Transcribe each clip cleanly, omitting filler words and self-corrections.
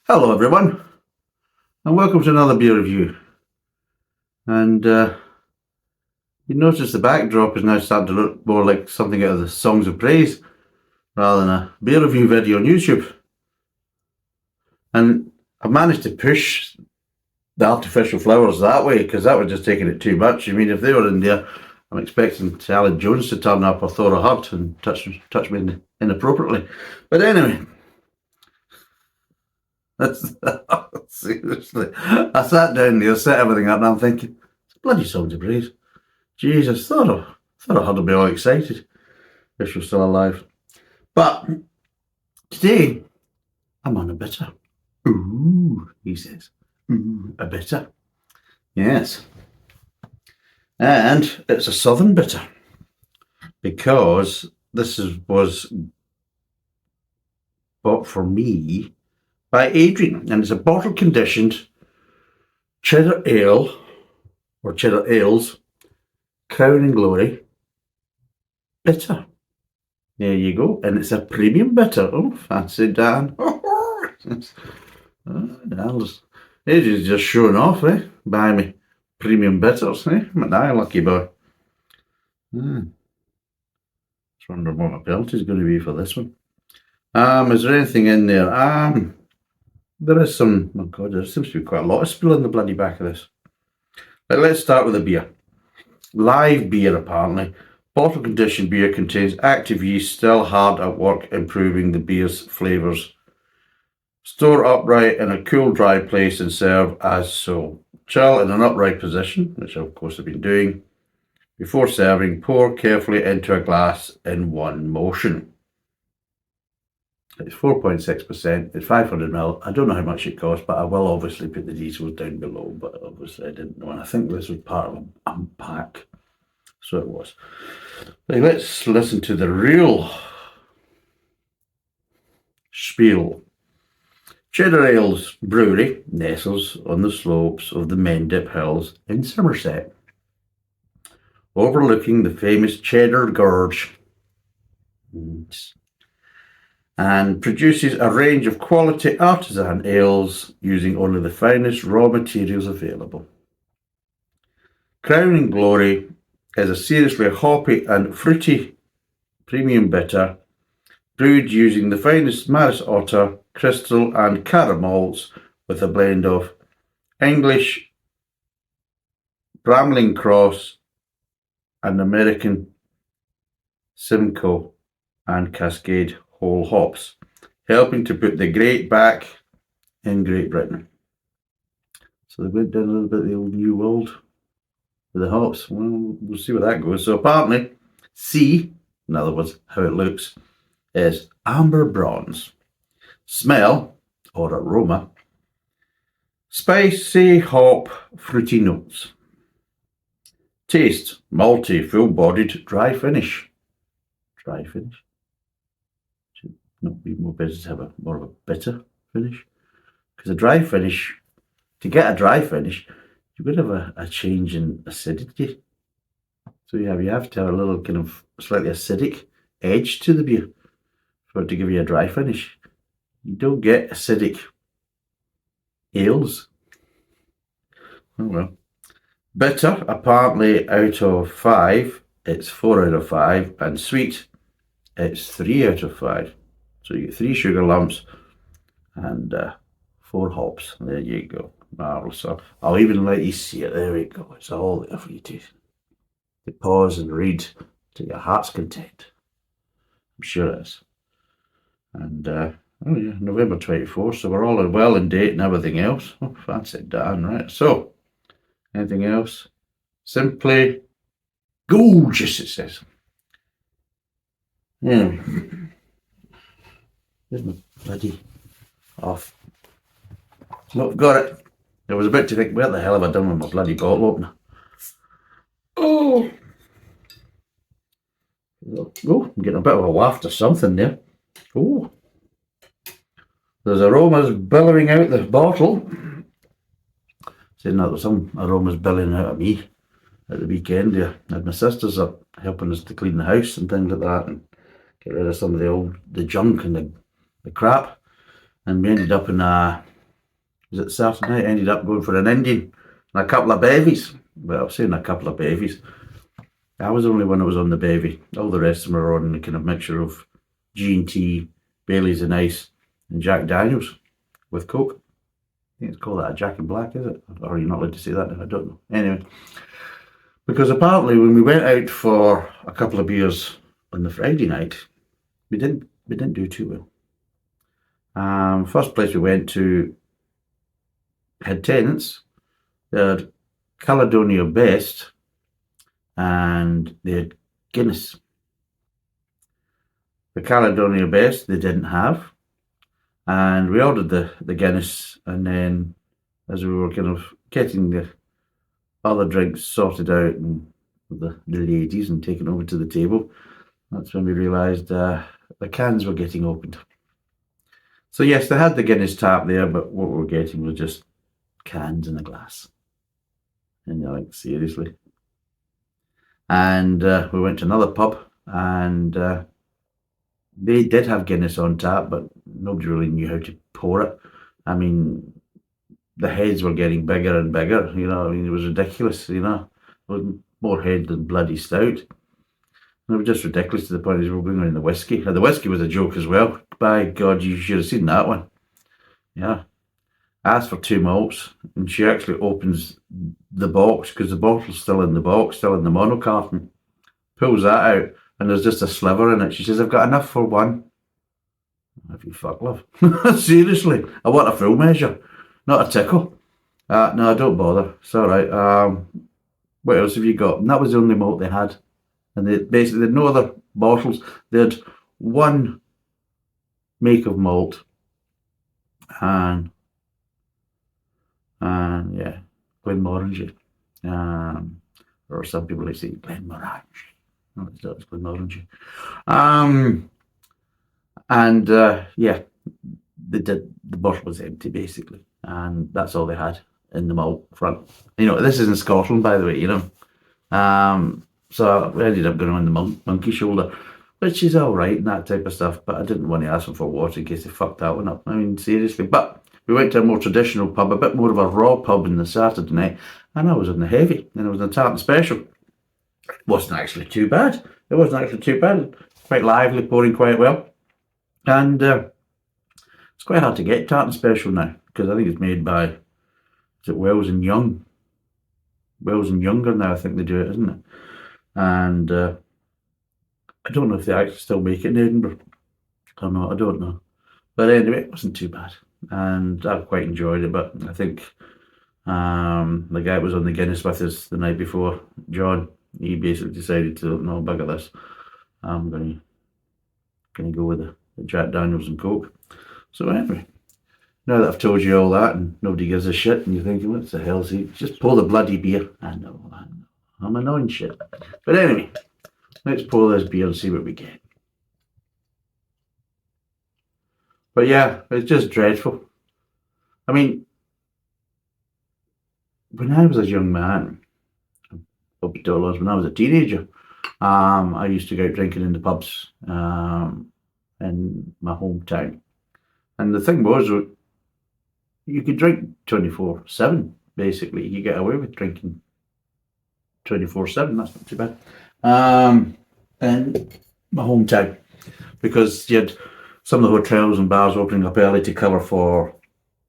Hello everyone, and welcome to another beer review. And you notice the backdrop is now starting to look more like something out of the Songs of Praise rather than a beer review video on YouTube. And I've managed to push the artificial flowers that way because that was just taking it too much. I mean, if they were in there, I'm expecting Alan Jones to turn up or Thora Hurt and touch me inappropriately. But anyway, that's seriously. I sat down there, set everything up, and I'm thinking, it's bloody Songs of Praise. Jesus, thought I had to be all excited if she was still alive. But today, I'm on a bitter. Ooh, he says. Ooh, a bitter. Yes. And it's a southern bitter. Because this was bought for me by Adrian. And it's a bottle conditioned cheddar ale, or cheddar ales, Crown and Glory bitter. There you go. And it's a premium bitter. Oh, fancy Dan. He's just showing off, eh? Buy me premium bitters, eh? My lucky boy. Just wondering what my penalty is going to be for this one. Is there anything in there? There is some. Oh God, there seems to be quite a lot of spill in the bloody back of this. But let's start with the beer. Live beer, apparently. Bottle conditioned beer contains active yeast, still hard at work improving the beer's flavours. Store upright in a cool, dry place and serve as so. Chill in an upright position, which I of course have been doing. Before serving, pour carefully into a glass in one motion. It's 4.6%, it's 500ml. I don't know how much it costs, but I will obviously put the details down below, but obviously I didn't know. And I think this was part of a pack. So it was. Right, let's listen to the real spiel. Cheddar Ales Brewery nestles on the slopes of the Mendip Hills in Somerset, overlooking the famous Cheddar Gorge, and produces a range of quality artisan ales using only the finest raw materials available. Crown and Glory is a seriously hoppy and fruity premium bitter brewed using the finest Maris Otter, Crystal and Cara malts with a blend of English Bramling Cross and American Simcoe and Cascade whole hops, helping to put the great back in Great Britain. So they went down a little bit of the old New World with the hops. Well, we'll see where that goes. So apparently, C, in other words, how it looks, is amber bronze. Smell, or aroma, spicy hop fruity notes. Taste, malty, full-bodied, dry finish. Dry finish? Should not be more better to have more of a bitter finish. Because a dry finish, to get a dry finish, you've got to have a change in acidity. So you have to have a little kind of slightly acidic edge to the beer for it to give you a dry finish. You don't get acidic ales. Oh well. Bitter, apparently out of 5, it's 4 out of 5, and sweet, it's 3 out of 5. So you get 3 sugar lumps and 4 hops. There you go. Marvellous. So I'll even let you see it. There we go. It's all there for you to pause and read to your heart's content. I'm sure it is. And oh yeah, November 24th, so we're all well in date and everything else. Oh, fancy Dan, right? So, anything else? Simply gorgeous, it says. Anyway, there's my bloody off. So I've got it. I was about to think, where the hell have I done with my bloody bottle opener? Oh, I'm getting a bit of a waft of something there. Oh, there's aromas billowing out the bottle. Saying that there's some aromas billowing out of me at the weekend. Yeah, and my sisters are helping us to clean the house and things like that, and get rid of some of the junk and the crap. And we ended up in a was it Saturday night? I ended up going for an Indian and a couple of bevies. Well, I was saying a couple of bevies. I was the only one that was on the bevy. All the rest of them are on a kind of mixture of G&T, Bailey's and Ice, and Jack Daniels with Coke. I think it's called that a Jack and Black, is it? Or are you not allowed to say that? I don't know. Anyway, because apparently when we went out for a couple of beers on the Friday night, we didn't do too well. First place we went to had tenants. They had Caledonia Best and they had Guinness. The Caledonia Best they didn't have, and we ordered the Guinness, and then as we were kind of getting the other drinks sorted out and the ladies and taken over to the table, that's when we realised the cans were getting opened. So yes, they had the Guinness tap there, but what we were getting was just cans in a glass. And you're like, seriously? And we went to another pub, and they did have Guinness on tap, but nobody really knew how to pour it. I mean, the heads were getting bigger and bigger, you know. I mean, it was ridiculous, you know. It was more head than bloody stout. And it was just ridiculous to the point that we were bringing in the whiskey. And the whiskey was a joke as well. By God, you should have seen that one. Yeah. I asked for 2 malts, and she actually opens the box, because the bottle's still in the box, still in the mono carton. Pulls that out, and there's just a sliver in it. She says, I've got enough for one. If you fuck, love. Seriously, I want a full measure, not a tickle. No, don't bother. It's all right. What else have you got? And that was the only malt they had. And they basically had no other bottles. They had one make of malt. And yeah, Glenmorangie. Or some people like say Glenmorangie. No, it's not, it's Glenmorangie. Yeah, the bottle was empty basically, and that's all they had in the malt front. You know, this is in Scotland, by the way. You know, so we ended up going on the monkey shoulder, which is all right and that type of stuff. But I didn't want to ask them for water in case they fucked that one up. I mean, seriously. But we went to a more traditional pub, a bit more of a raw pub on the Saturday night, and I was in the heavy, and I was in the tartan special. It wasn't actually too bad. It wasn't actually too bad. Quite lively, pouring quite well. And it's quite hard to get tartan special now, because I think it's made by, is it Wells and Young? Wells and Younger now, I think they do it, isn't it? And I don't know if they actually still make it in Edinburgh or not, I don't know. But anyway, it wasn't too bad. And I quite enjoyed it, but I think the guy that was on the Guinness with us the night before, John, he basically decided to, no, bugger this. I'm going to go with the Jack Daniels and Coke. So anyway, now that I've told you all that and nobody gives a shit and you're thinking, what the hell's he? Just pour the bloody beer. I know. I'm annoying shit. But anyway, let's pour this beer and see what we get. But yeah, it's just dreadful. I mean, when I was a young man, when I was a teenager, I used to go out drinking in the pubs in my hometown. And the thing was, you could drink 24/7, basically. You get away with drinking 24/7, that's not too bad. In my hometown, because you had some of the hotels and bars opening up early to cover for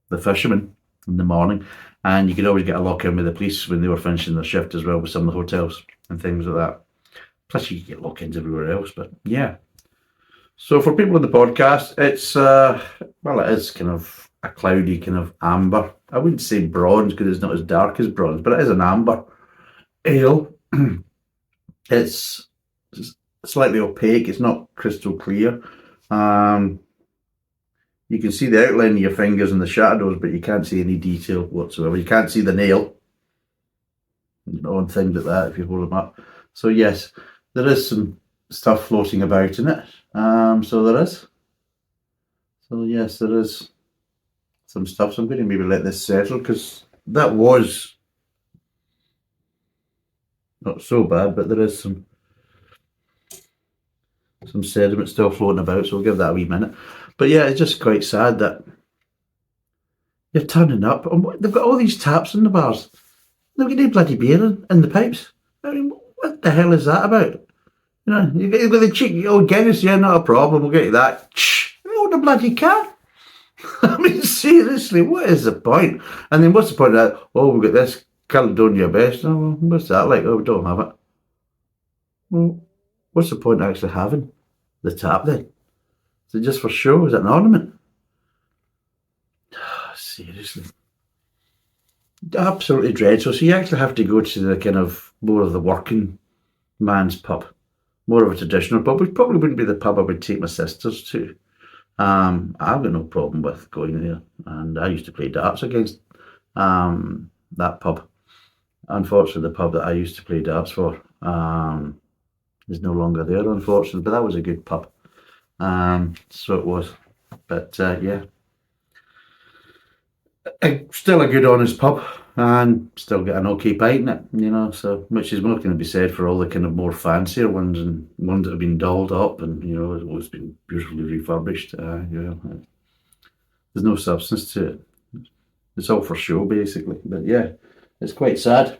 the fishermen in the morning, and you could always get a lock-in with the police when they were finishing their shift as well with some of the hotels and things like that. Plus you could get lock-ins everywhere else, but yeah. So for people in the podcast, it's, well, it is kind of a cloudy kind of amber. I wouldn't say bronze because it's not as dark as bronze, but it is an amber ale. It's slightly opaque. It's not crystal clear. You can see the outline of your fingers in the shadows, but you can't see any detail whatsoever. You can't see the nail, you know, and things like that if you hold them up. So yes, there is some stuff floating about in it. So there is. So yes, there is some stuff. So I'm going to maybe let this settle, because that was not so bad, but there is some sediment still floating about, so we'll give that a wee minute. But yeah, it's just quite sad that You're turning up, and they've got all these taps in the bars. They've got no bloody beer in the pipes. I mean, what the hell is that about? You know, you've got the cheek, oh, Guinness, yeah, not a problem, we'll get you that. Shh, oh, the bloody can. I mean, seriously, what is the point? And then what's the point of that? Oh, we've got this Caledonia Best. Oh, well, what's that like? Oh, we don't have it. Well, what's the point of actually having the tap then? Is it just for show? Is it an ornament? Seriously. Absolutely dreadful. So you actually have to go to the kind of more of the working man's pub, more of a traditional pub, which probably wouldn't be the pub I would take my sisters to. I've got no problem with going there, and I used to play darts against that pub. Unfortunately, the pub that I used to play darts for is no longer there, unfortunately, but that was a good pub. So it was. But yeah, still a good honest pub, and still get an okay pint in it, you know, so which is more going to be said for all the kind of more fancier ones and ones that have been dolled up and, you know, it's been beautifully refurbished. You know, there's no substance to it. It's all for show, basically. But yeah, it's quite sad.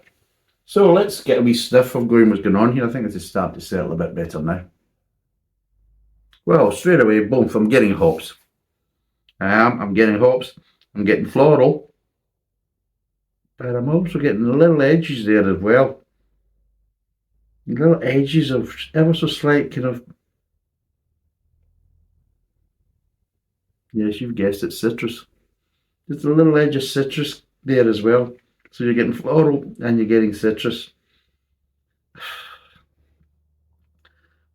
So let's get a wee sniff of going what's going on here. I think it's starting to settle a bit better now. Well, straight away, boom, I'm getting hops. I'm getting hops. I'm getting floral. But I'm also getting the little edges there as well. The little edges of ever so slight kind of, yes, you've guessed it, citrus. There's a little edge of citrus there as well. So you're getting floral and you're getting citrus.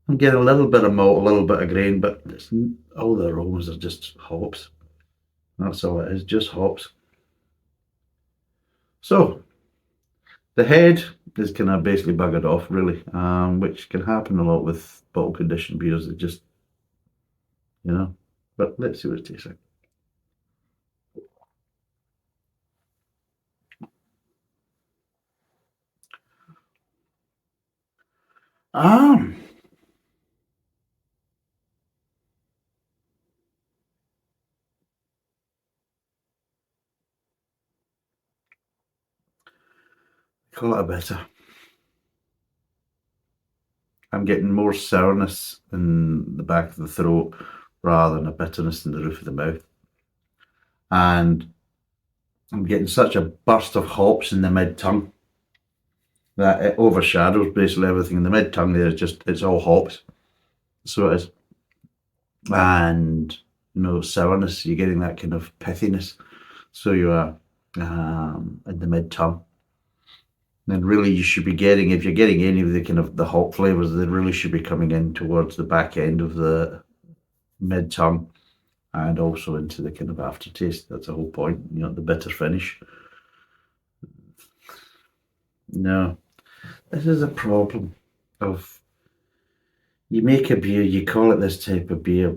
I'm getting a little bit of malt, a little bit of grain, but all the aromas are just hops. That's all it is, just hops. So the head is kind of basically buggered off, really, which can happen a lot with bottle conditioned beers. It just, you know. But let's see what it tastes like. Ah, call it a bitter. I'm getting more sourness in the back of the throat rather than a bitterness in the roof of the mouth. And I'm getting such a burst of hops in the mid tongue that it overshadows basically everything. In the mid tongue there is just, it's all hops. So it is. And no sourness, you're getting that kind of pithiness. So you are in the mid tongue. Then really you should be getting, if you're getting any of the kind of the hop flavours, they really should be coming in towards the back end of the mid tongue and also into the kind of aftertaste. That's the whole point, you know, the bitter finish. No, this is a problem of you make a beer, you call it this type of beer,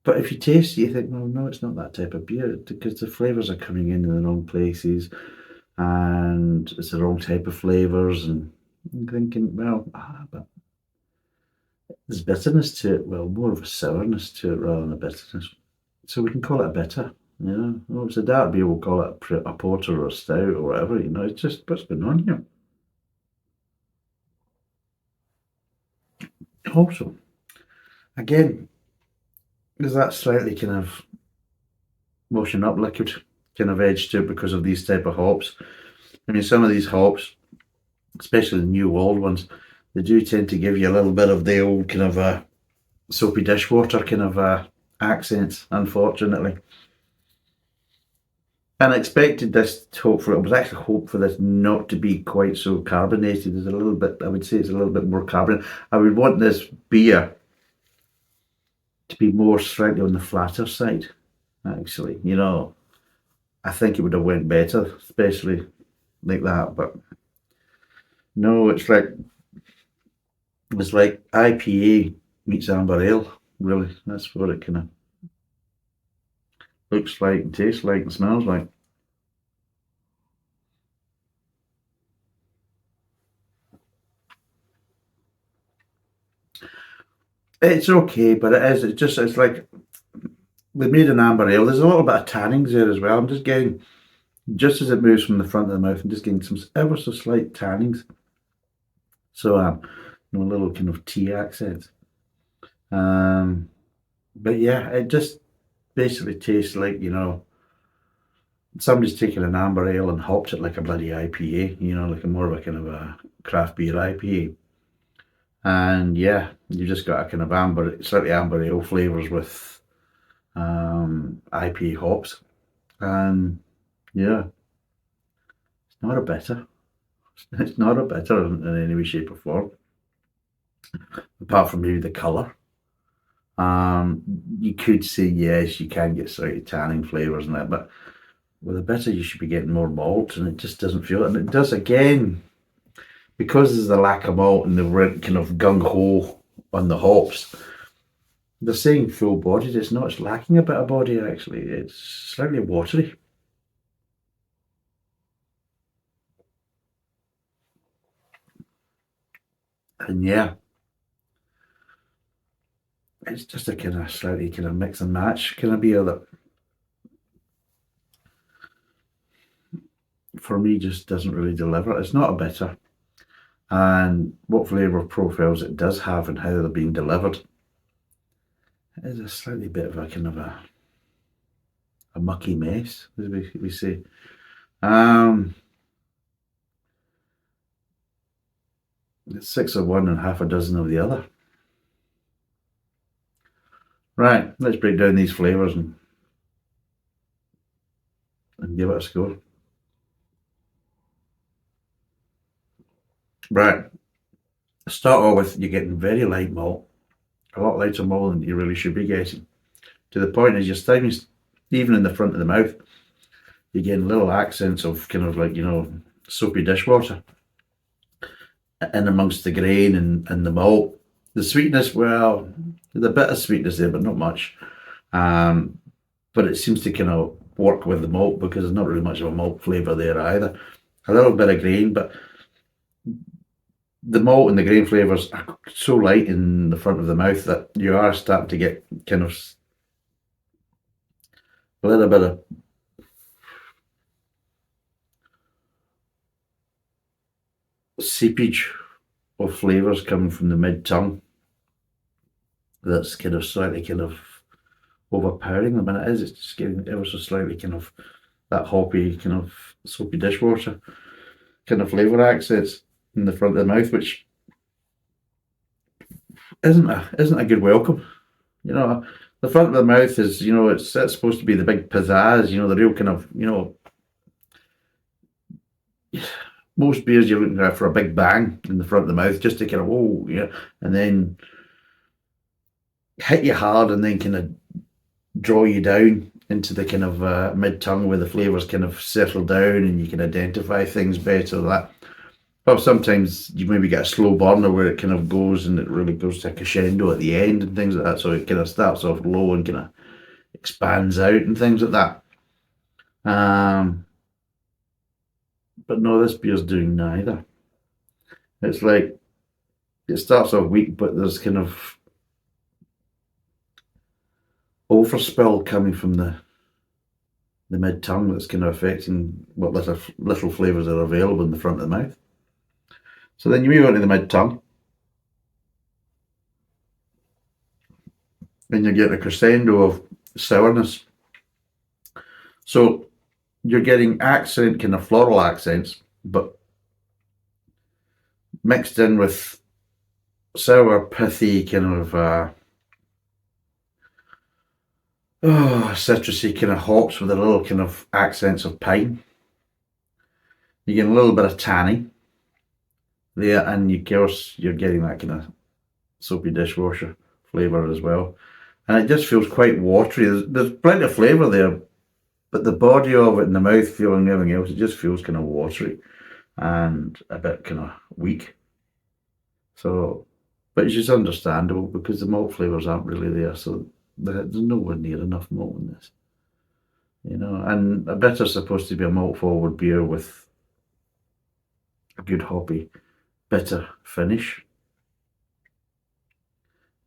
but if you taste it, you think, well, no, it's not that type of beer because the flavours are coming in the wrong places and it's the wrong type of flavours. And I'm thinking, well, but there's bitterness to it. Well, more of a sourness to it rather than a bitterness. So we can call it a bitter. You know, well, if it's a dark beer, we'll call it a porter or a stout or whatever. You know, it's just what's going on here. Also, again, there's that slightly kind of washing up liquid kind of edge to it because of these type of hops. I mean, some of these hops, especially the new old ones, they do tend to give you a little bit of the old kind of soapy dishwater kind of accents, unfortunately. And I expected this, hopefully, I was actually hoping for this not to be quite so carbonated. There's a little bit, I would say it's a little bit more carbonated. I would want this beer to be more slightly on the flatter side, actually. You know, I think it would have went better, especially like that. But no, it's like IPA meets amber ale. Really, that's what it kind of looks like, and tastes like, and smells like. It's okay, but it is. It's just. It's like we made an amber ale. There's a little bit of tannings there as well. I'm just getting, just as it moves from the front of the mouth, I'm just getting some ever so slight tannings. So, a little kind of tea accent. But yeah, it just basically tastes like, somebody's taken an amber ale and hopped it like a bloody IPA, like a more of a kind of a craft beer IPA. And yeah, you just got a kind of slightly amber ale flavours with IPA hops. And yeah, it's not a bitter. It's not a bitter in any way, shape, or form, apart from maybe the colour. You could say yes, you can get slightly tanning flavours in that, but with a bitter, you should be getting more malt, and it just doesn't feel it. And it does again, because there's the lack of malt and the kind of gung ho on the hops. They're saying full bodied. It's not. It's lacking a bit of body actually. It's slightly watery. And yeah, it's just a kind of slightly kind of mix and match kind of beer that for me just doesn't really deliver. It's not a bitter. And what flavour profiles it does have and how they're being delivered is a slightly bit of a kind of a mucky mess, as we say. It's 6 of one and half a dozen of the other. Right, let's break down these flavours and give it a score. Right, start off with you're getting very light malt, a lot lighter malt than you really should be getting. To the point as you're steaming, even in the front of the mouth, you're getting little accents of kind of like, soapy dishwater in amongst the grain and the malt. The sweetness, well, there's a bit of sweetness there, but not much. But it seems to kind of work with the malt because there's not really much of a malt flavour there either. A little bit of grain, but the malt and the grain flavours are so light in the front of the mouth that you are starting to get kind of a little bit of seepage of flavours coming from the mid tongue that's kind of slightly kind of overpowering them, and it is. It's just getting ever so slightly kind of that hoppy, kind of soapy dishwater kind of flavour accents in the front of the mouth, which isn't a good welcome. The front of the mouth is, it's supposed to be the big pizzazz, the real kind of, most beers you're looking at for a big bang in the front of the mouth, just to kind of, oh, yeah, and then hit you hard and then kind of draw you down into the kind of mid-tongue where the flavours kind of settle down and you can identify things better. Well, sometimes you maybe get a slow burner where it kind of goes and it really goes to a crescendo at the end and things like that. So it kind of starts off low and kind of expands out and things like that. But no, this beer's doing neither. It's like it starts off weak, but there's kind of overspill coming from the mid tongue that's kind of affecting what little flavours are available in the front of the mouth. So then you move on to the mid tongue, and you get a crescendo of sourness. So you're getting accent, kind of floral accents, but mixed in with sour, pithy, kind of citrusy kind of hops with a little kind of accents of pine. You get a little bit of tanning there, and you're getting that kind of soapy dishwasher flavour as well. And it just feels quite watery. There's plenty of flavour there, but the body of it and the mouth feel and everything else, it just feels kind of watery and a bit kind of weak. So, but it's just understandable because the malt flavours aren't really there, so there's nowhere near enough malt in this. And a bitter's supposed to be a malt forward beer with a good hoppy, bitter finish.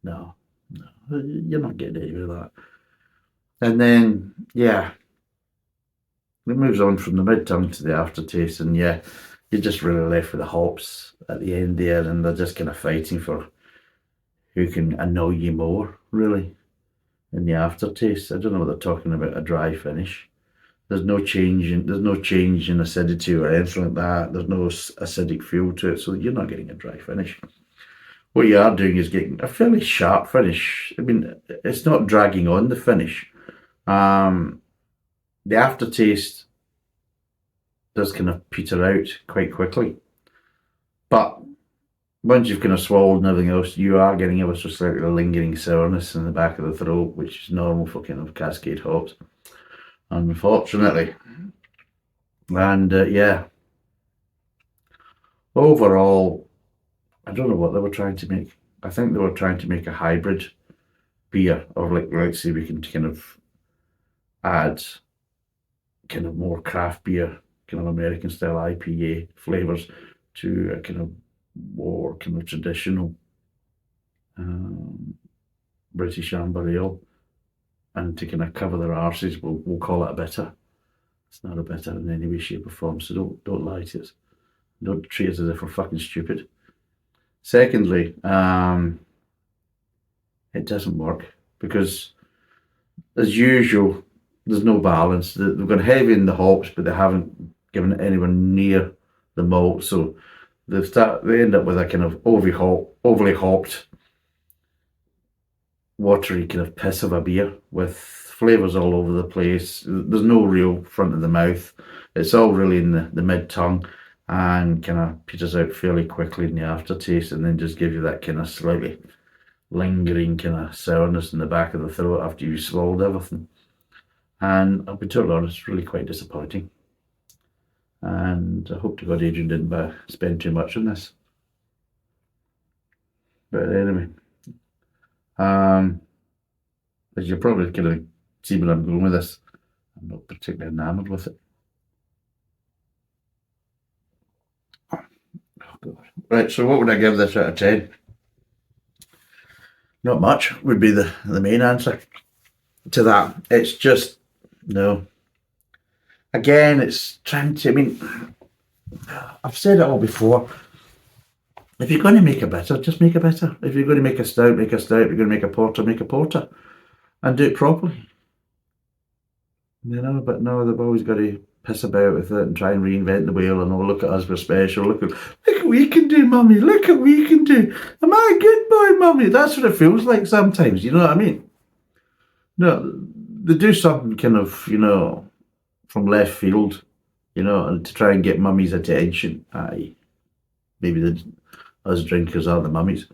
No, you're not getting any of that. And then, yeah, it moves on from the mid-tongue to the aftertaste, and yeah, you're just really left with the hops at the end there, and they're just kind of fighting for who can annoy you more, really, in the aftertaste. I don't know what they're talking about, a dry finish. There's no change in acidity or anything like that. There's no acidic feel to it, so you're not getting a dry finish. What you are doing is getting a fairly sharp finish. I mean, it's not dragging on the finish. The aftertaste does kind of peter out quite quickly, but once you've kind of swallowed and everything else, you are getting ever so slightly lingering sourness in the back of the throat, which is normal for kind of Cascade hops, unfortunately. And yeah, overall, I don't know what they were trying to make. I think they were trying to make a hybrid beer, or like, let's say we can kind of add kind of more craft beer, kind of American style IPA flavors to a kind of more kind of traditional British amber ale, and to kind of cover their arses, we'll call it a bitter. It's not a bitter in any way, shape, or form. So don't lie to us. Don't treat us as if we're fucking stupid. Secondly, it doesn't work because, as usual, there's no balance. They've gone heavy in the hops, but they haven't given it anywhere near the malt. So they end up with a kind of overly hopped, watery kind of piss of a beer with flavours all over the place. There's no real front of the mouth. It's all really in the mid tongue, and kind of peters out fairly quickly in the aftertaste, and then just gives you that kind of slightly lingering kind of sourness in the back of the throat after you've swallowed everything. And I'll be totally honest, really quite disappointing. And I hope to God Adrian didn't spend too much on this. But anyway, as you're probably going to see where I'm going with this, I'm not particularly enamoured with it. Oh, God. Right, so what would I give this out of 10? Not much would be the main answer to that. It's just, no. Again, it's trying to, I mean, I've said it all before. If you're going to make a bitter, just make a bitter. If you're going to make a stout, make a stout. If you're going to make a porter. And do it properly. You know, but no, they've always got to piss about with it and try and reinvent the wheel and, oh, look at us, we're special. Look what we can do, mummy. Look what we can do. Am I a good boy, mummy? That's what it feels like sometimes, you know what I mean? No, they do something kind of, you know, from left field, you know, and to try and get mummy's attention. Maybe us drinkers are the mummies,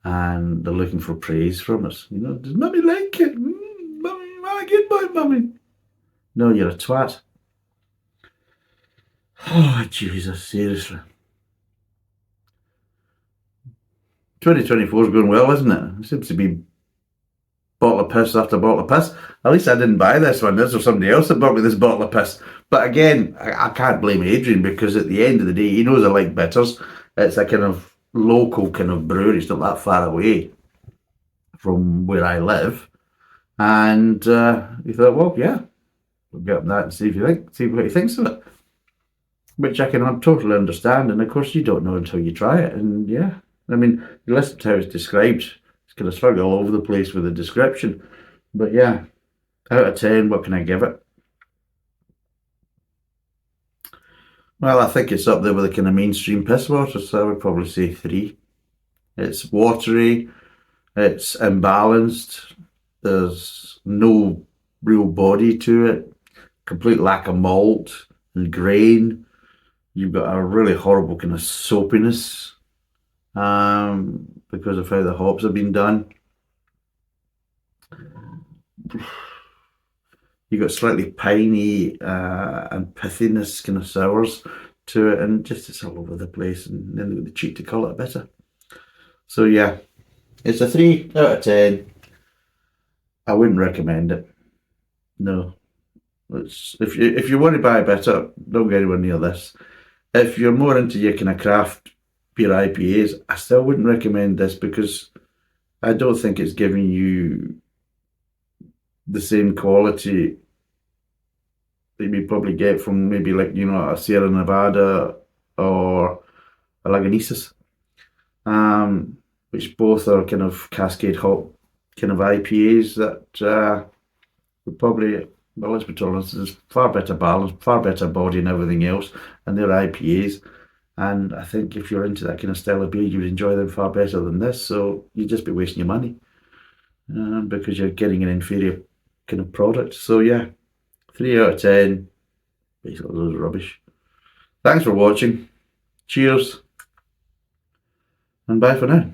and they're looking for praise from us. You know, does mummy like it? Mummy, am I a good boy, mummy? No, you're a twat. Oh, Jesus, seriously. 2024 is going well, isn't it? It seems to be bottle of piss after bottle of piss. At least I didn't buy this one. This was somebody else that bought me this bottle of piss. But again, I can't blame Adrian, because at the end of the day, he knows I like bitters. It's a kind of local kind of brewery. It's not that far away from where I live. And he thought, well, yeah, we'll get on that and see what he thinks of it. Which I can totally understand. And of course, you don't know until you try it. And yeah, I mean, you listen to how it's described. It's kind of struggle all over the place with the description. But yeah, out of 10, what can I give it? Well, I think it's up there with the kind of mainstream piss water, so I would probably say 3. It's watery, it's imbalanced, there's no real body to it, complete lack of malt and grain. You've got a really horrible kind of soapiness because of how the hops have been done. You've got slightly piney and pithiness kind of sours to it, and just it's all over the place, and then they've got the cheek to call it a bitter. So yeah, it's a 3 out of 10. I wouldn't recommend it. No. If you want to buy a bitter, don't get anywhere near this. If you're more into your kind of craft beer IPAs, I still wouldn't recommend this, because I don't think it's giving you the same quality that you probably get from maybe like, a Sierra Nevada or a Lagunitas, which both are kind of Cascade hop kind of IPAs that would probably, well, let's be honest, there's far better balance, far better body and everything else, and they're IPAs. And I think if you're into that kind of style of beer, you would enjoy them far better than this. So you'd just be wasting your money because you're getting an inferior kind of product. So yeah, 3 out of 10. Basically, loads of rubbish. Thanks for watching. Cheers, and bye for now.